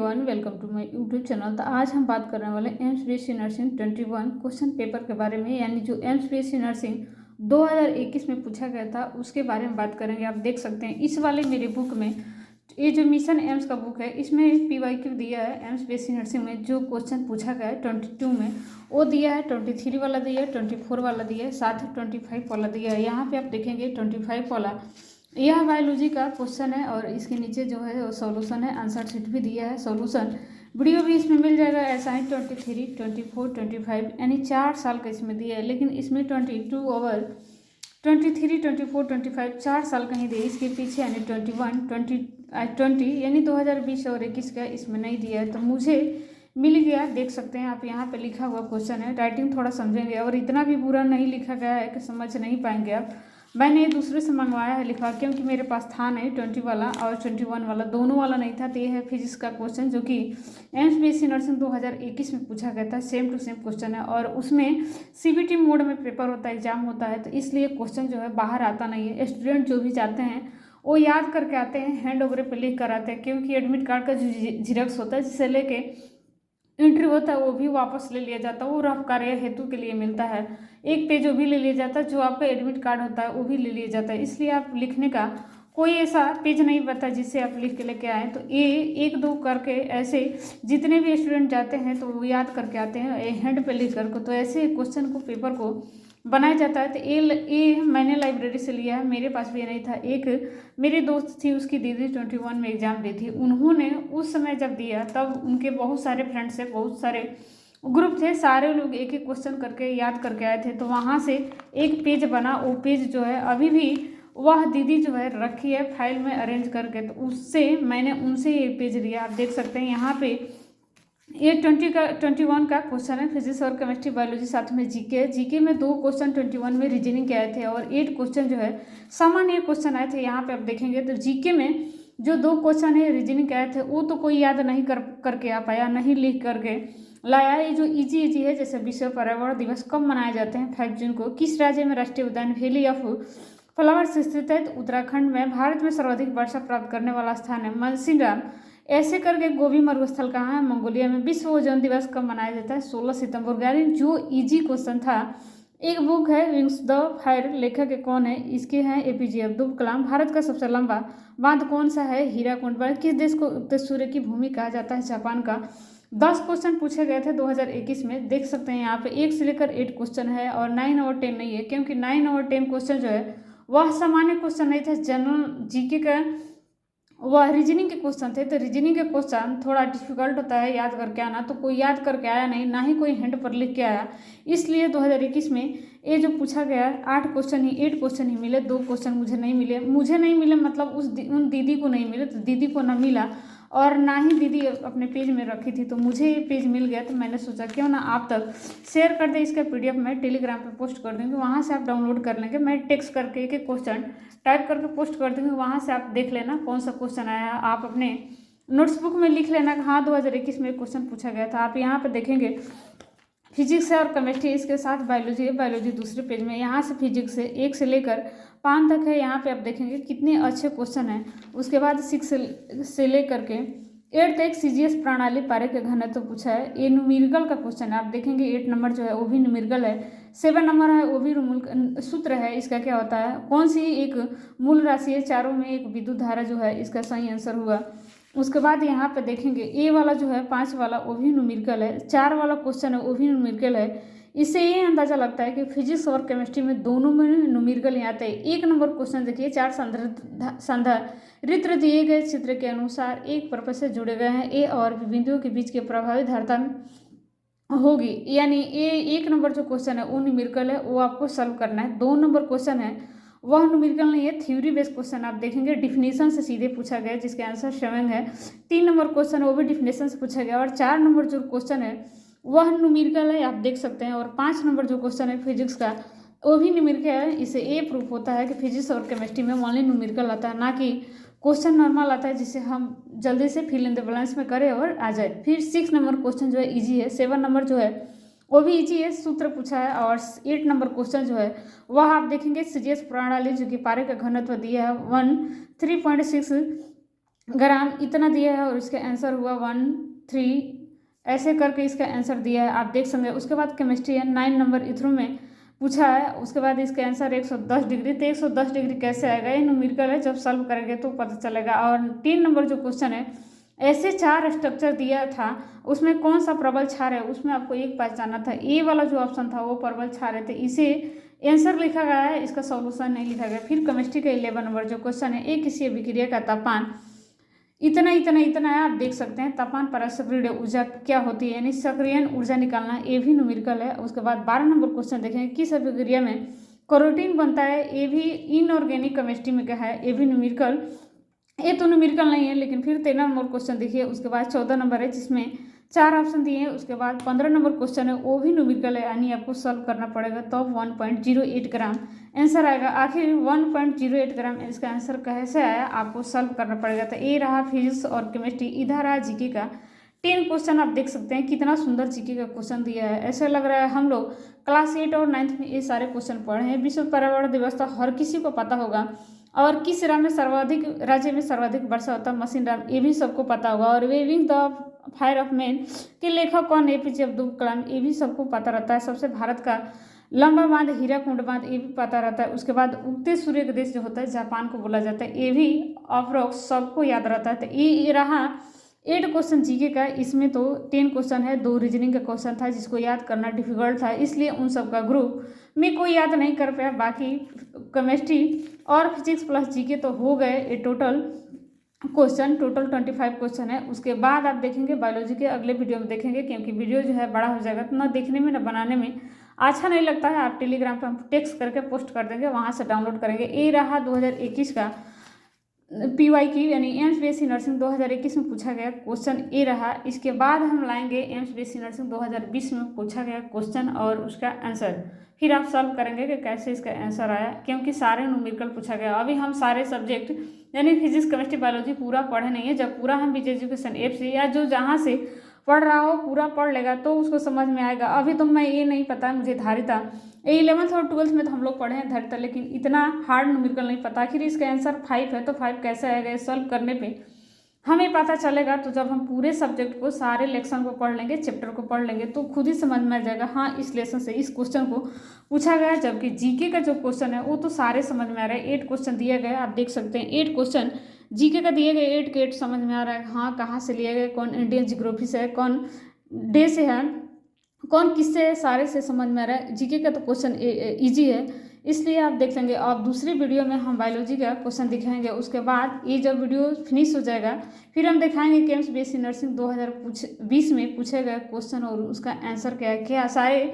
Everyone, welcome to my YouTube channel. तो आज हम बात करने वाले AIIMS BSc nursing 21 question paper के बारे में, यानी जो एम्स बीएससी नर्सिंग 2021 में पूछा गया था उसके बारे में बात करेंगे। आप देख सकते हैं इस वाले मेरे बुक में, ये जो मिशन एम्स का बुक है इसमें पीवाईक्यू दिया है। एम्स बीएससी नर्सिंग में जो क्वेश्चन पूछा गया है 22 में वो दिया है, 23 वाला दिया है, 24 वाला दिया है, साथ ही 25 वाला दिया है। यहाँ पे आप देखेंगे 25 वाला यह बायोलॉजी का क्वेश्चन है और इसके नीचे जो है वो सॉल्यूशन है, आंसर शीट भी दिया है, सॉल्यूशन वीडियो भी इसमें मिल जाएगा। ऐसा ही 23, 24, 25 यानी 4 साल का इसमें दिया है, लेकिन इसमें 22 ओवर 23, 24, 25 4 साल का ही दिया। इसके पीछे यानी 21, 20 यानी 2020 और 21 का इसमें नहीं दिया है, तो मुझे मिल गया। देख सकते हैं आप, यहाँ पे लिखा हुआ क्वेश्चन है। राइटिंग थोड़ा समझेंगे और इतना भी बुरा नहीं लिखा गया है कि समझ नहीं पाएंगे आप। मैंने दूसरे से मंगवाया है लिखा, क्योंकि मेरे पास था नहीं 20 वाला और 21 वाला, दोनों वाला नहीं था। तो ये है फिजिक्स का क्वेश्चन जो कि एम्स बीएससी नर्सिंग 2021 में पूछा गया था। सेम टू सेम क्वेश्चन है और उसमें सीबीटी मोड में पेपर होता है, एग्जाम होता है, तो इसलिए क्वेश्चन जो है बाहर आता नहीं है। स्टूडेंट जो भी चाहते हैं वो याद करके आते हैं, हैंड ओवर पे लिख कर आते हैं, क्योंकि एडमिट कार्ड का जो झिरक्स होता है जिसे लेके एंट्री होता है वो भी वापस ले लिया जाता है, वो रफ कार्य हेतु के लिए मिलता है। एक पेज वो भी ले लिया जाता है, जो आपका एडमिट कार्ड होता है वो भी ले लिया जाता है। इसलिए आप लिखने का कोई ऐसा पेज नहीं बता जिससे आप लिख के लेके आए। तो ये 1-2 करके ऐसे जितने भी स्टूडेंट जाते हैं तो वो याद करके आते हैं हैंड पे लिख करके। तो ऐसे क्वेश्चन को पेपर को बनाया जाता है। तो ये मैंने लाइब्रेरी से लिया है, मेरे पास भी नहीं था। एक मेरी दोस्त थी, उसकी दीदी 21 में एग्ज़ाम दी थी, उन्होंने उस समय जब दिया तब उनके बहुत सारे फ्रेंड्स थे, बहुत सारे ग्रुप थे, सारे लोग एक एक क्वेश्चन करके याद करके आए थे। तो वहाँ से एक पेज बना, वो पेज जो है अभी भी वह दीदी जो है रखी है फाइल में अरेंज करके। तो उससे मैंने उनसे ये पेज लिया। आप देख सकते हैं यहाँ पे ये 21 का क्वेश्चन है, फिजिक्स और केमिस्ट्री बायोलॉजी, साथ में जीके है। जीके में 2 क्वेश्चन 21 में रीजनिंग के आए थे और 8 क्वेश्चन जो है सामान्य क्वेश्चन आए थे। यहाँ पे आप देखेंगे तो जीके में जो 2 क्वेश्चन है रीजनिंग के आए थे वो तो कोई याद नहीं करके आ पाया, नहीं लिख करके लाया। ये जो इजी है, जैसे विश्व पर्यावरण दिवस कब मनाए जाते हैं 5 जून को, किस राज्य में राष्ट्रीय उद्यान वैली ऑफ फ्लावर्स स्थित है, तो उत्तराखंड में। भारत में सर्वाधिक वर्षा प्राप्त करने वाला स्थान है मानसिंगराम, ऐसे करके गोभी मरुस्थल कहाँ है, मंगोलिया में। विश्व ओजोन दिवस कब मनाया जाता है 16 सितंबर। यानी जो इजी क्वेश्चन था। एक बुक है विंग्स द फायर, लेखक के कौन है, इसके हैं एपीजे अब्दुल कलाम। भारत का सबसे लंबा बांध कौन सा है, हीराकुंड। किस देश को उत्तर सूर्य की भूमि कहा जाता है, जापान का। 10 क्वेश्चन पूछे गए थे 2021 में। देख सकते हैं यहाँ पे 1 से लेकर 8 क्वेश्चन है और 9 और 10 नहीं है, क्योंकि 9 और 10 क्वेश्चन जो है वह सामान्य क्वेश्चन नहीं थे, जनरल जीके का वह रीजनिंग के क्वेश्चन थे। तो रीजनिंग के क्वेश्चन थोड़ा डिफिकल्ट होता है याद करके आना, तो कोई याद करके आया नहीं, ना ही कोई हैंड पर लिख के आया। इसलिए 2021 में ये जो पूछा गया 8 क्वेश्चन ही मिले। 2 क्वेश्चन मुझे नहीं मिले मतलब उन दीदी को नहीं मिले, तो दीदी को ना मिला और ना ही दीदी अपने पेज में रखी थी, तो मुझे ये पेज मिल गया। तो मैंने सोचा क्यों ना आप तक शेयर कर दें। इसका पीडीएफ मैं टेलीग्राम पे पोस्ट कर दूँगी, वहाँ से आप डाउनलोड कर लेंगे। मैं टेक्स्ट करके एक क्वेश्चन टाइप करके पोस्ट कर दूँगी, वहाँ से आप देख लेना कौन सा क्वेश्चन आया। आप अपने नोट्सबुक में लिख लेना कि हाँ 2021 में क्वेश्चन पूछा गया था। आप यहाँ पर देखेंगे फिजिक्स है और केमिस्ट्री, इसके साथ बायोलॉजी है। बायोलॉजी दूसरे पेज में, यहाँ से फिजिक्स है 1 से लेकर 5 तक है। यहाँ पे आप देखेंगे कितने अच्छे क्वेश्चन हैं। उसके बाद 6 से लेकर के 8 तक सीजीएस प्रणाली पारे के घनत्व तो पूछा है, ये न्यूमेरिकल का क्वेश्चन है। आप देखेंगे 8 नंबर जो है वो भी न्यूमेरिकल है, 7 नंबर है वो भी सूत्र है। इसका क्या होता है, कौन सी एक मूल राशि है, चारों में एक विद्युत धारा जो है, इसका सही आंसर हुआ। उसके बाद यहाँ पे देखेंगे ए वाला जो है 5 वाला वो भी न्यूमेरिकल है, 4 वाला क्वेश्चन है वो भी न्यूमेरिकल है। इससे ये अंदाजा लगता है कि फिजिक्स और केमिस्ट्री में दोनों में न्यूमेरिकल ही आते हैं। 1 नंबर क्वेश्चन देखिए, 4 संधारित्र दिए गए चित्र के अनुसार एक परपस से जुड़े गए हैं, ए और बिंदुओं के बीच के प्रभावी धारता होगी। यानी ये 1 नंबर जो क्वेश्चन है वो न्यूमेरिकल है, वो आपको सॉल्व करना है। 2 नंबर क्वेश्चन है वह न्यूमेरिकल नहीं है, थ्योरी बेस्ड क्वेश्चन। आप देखेंगे डिफिनेशन से सीधे पूछा गया, जिसके आंसर शवेंग है। 3 नंबर क्वेश्चन है वो भी डिफिनेशन से पूछा गया और 4 नंबर जो क्वेश्चन है वह न्यूमेरिकल है, आप देख सकते हैं। और 5 नंबर जो क्वेश्चन है फिजिक्स का वो भी न्यूमेरिकल है। इससे ये प्रूफ होता है कि फिजिक्स और केमिस्ट्री में ओनली न्यूमेरिकल आता है, ना कि क्वेश्चन नॉर्मल आता है जिसे हम जल्दी से फिल इन द ब्लैंक्स में करें और आ जाए। फिर 6 नंबर क्वेश्चन जो है ईजी है, 7 नंबर जो है वो भी इजी है, सूत्र पूछा है। और 8 नंबर क्वेश्चन जो है वह आप देखेंगे सीजीएस प्रणाली जो कि पारे का घनत्व दिया है 13.6 ग्राम इतना दिया है और इसका आंसर हुआ 13, ऐसे करके इसका आंसर दिया है, आप देख सकते हैं। उसके बाद केमिस्ट्री है, 9 नंबर इथ्रो में पूछा है। उसके बाद इसका आंसर 110 डिग्री, तो 110 डिग्री कैसे आएगा, ये न्यूमेरिकल है, जब सॉल्व करेंगे तो पता चलेगा। और 3 नंबर जो क्वेश्चन है, ऐसे 4 स्ट्रक्चर दिया था, उसमें कौन सा प्रबल क्षार है, उसमें आपको एक पहचानना था। ए वाला जो ऑप्शन था वो प्रबल क्षार है, तो इसे आंसर लिखा गया है, इसका सॉल्यूशन नहीं लिखा गया। फिर केमिस्ट्री का 11 नंबर जो क्वेश्चन है, एक किसी अभिक्रिया का तापमान इतना इतना इतना है, आप देख सकते हैं। तापमान परस्पर ऊर्जा क्या होती है, यानी सक्रियण ऊर्जा निकालना, ये भी न्यूमेरिकल है। उसके बाद 12 नंबर क्वेश्चन देखेंगे, किस अभिक्रिया में कैरोटीन बनता है, ये भी इनऑर्गेनिक केमिस्ट्री में क्या है, ये भी न्यूमेरिकल, ये तो न्यूमेरिकल नहीं है। लेकिन फिर 13 नंबर क्वेश्चन देखिए। उसके बाद 14 नंबर है जिसमें 4 ऑप्शन दिए हैं। उसके बाद 15 नंबर क्वेश्चन है, वो भी न्यूमेरिकल है, यानी आपको सॉल्व करना पड़ेगा, तो 1.08 ग्राम आंसर आएगा। आखिर 1.08 ग्राम इसका आंसर कैसे आया, आपको सॉल्व करना पड़ेगा। तो ये रहा फिजिक्स और केमिस्ट्री। इधर रहा जीके का 10 क्वेश्चन, आप देख सकते हैं कितना सुंदर जीके का क्वेश्चन दिया है। ऐसा लग रहा है हम लोग क्लास 8 और 9th में ये सारे क्वेश्चन पढ़े हैं। विश्व पर्यावरण दिवस तो हर किसी को पता होगा। और किस राज्य में सर्वाधिक वर्षा होता है, मशीन राम, ये भी सबको पता होगा। और waving the fire of man के लेखक कौन, एपीजे अब्दुल कलाम, ये भी सबको पता रहता है। सबसे भारत का लंबा बांध हीराकुंड बांध, ये भी पता रहता है। उसके बाद उगते सूर्य का देश जो होता है जापान को बोला जाता है, ये भी अप्रोक्स सबको याद रहता है। तो ये रहा 8 क्वेश्चन जीके का। इसमें तो 10 क्वेश्चन है, 2 रीजनिंग का क्वेश्चन था जिसको याद करना डिफिकल्ट था, इसलिए उन सब का ग्रुप में कोई याद नहीं कर पाया। बाकी केमिस्ट्री और फिजिक्स प्लस जीके तो हो गए ये टोटल क्वेश्चन, टोटल 25 क्वेश्चन है। उसके बाद आप देखेंगे बायोलॉजी के अगले वीडियो में देखेंगे, क्योंकि वीडियो जो है बड़ा हो जाएगा तो ना देखने में ना बनाने में अच्छा नहीं लगता है। आप टेलीग्राम पर हम टेक्स्ट करके पोस्ट कर देंगे, वहाँ से डाउनलोड करेंगे। ये रहा 2021 का PYQ यानी एम्स BSc नर्सिंग 2021 में पूछा गया क्वेश्चन, ये रहा। इसके बाद हम लाएंगे एम्स BSc नर्सिंग 2020 में पूछा गया क्वेश्चन और उसका आंसर, फिर आप सॉल्व करेंगे कि कैसे इसका आंसर आया, क्योंकि सारे न्यूमेरिकल पूछा गया। अभी हम सारे सब्जेक्ट यानी फिजिक्स केमिस्ट्री बायोलॉजी पूरा पढ़े नहीं है। जब पूरा हम विजय एजुकेशन ऐप से या जो जहाँ से पढ़ रहा हो पूरा पढ़ लेगा तो उसको समझ में आएगा। अभी तो मैं ये नहीं पता मुझे धारिता, 11th और 12th में तो हम लोग पढ़े हैं धारिता, लेकिन इतना हार्ड न्यूमेरिकल नहीं पता। आखिर इसका आंसर 5 है तो 5 कैसे आएगा, सॉल्व करने पे हमें पता चलेगा। तो जब हम पूरे सब्जेक्ट को सारे लेसन को पढ़ लेंगे, चैप्टर को पढ़ लेंगे, तो खुद ही समझ में आ जाएगा हाँ इस लेसन से इस क्वेश्चन को पूछा गया। जबकि जीके का जो क्वेश्चन है वो तो सारे समझ में आ रहा है। 8 क्वेश्चन दिए गए, आप देख सकते हैं 8 क्वेश्चन जीके का दिए गए, 8 के 8 समझ में आ रहा है हाँ कहाँ से लिए गए, कौन इंडियन जियोग्राफी से है, कौन डे से है, कौन किससे है, सारे से समझ में आ रहा है। जीके का तो क्वेश्चन ईजी है, इसलिए आप देख लेंगे। और दूसरी वीडियो में हम बायोलॉजी का क्वेश्चन दिखाएंगे। उसके बाद ये जब वीडियो फिनिश हो जाएगा फिर हम दिखाएंगे कि एम्स BSc नर्सिंग 2020 में पूछे गए क्वेश्चन और उसका आंसर क्या है, क्या सारे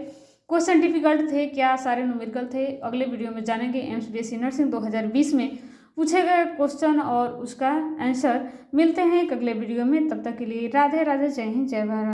क्वेश्चन डिफिकल्ट थे, क्या सारे न्यूमेरिकल थे। अगले वीडियो में जानेंगे एम्स BSc नर्सिंग 2020 में पूछे गए क्वेश्चन और उसका आंसर। मिलते हैं एक अगले वीडियो में, तब तक के लिए राधे राधे, जय हिंद, जय भारत।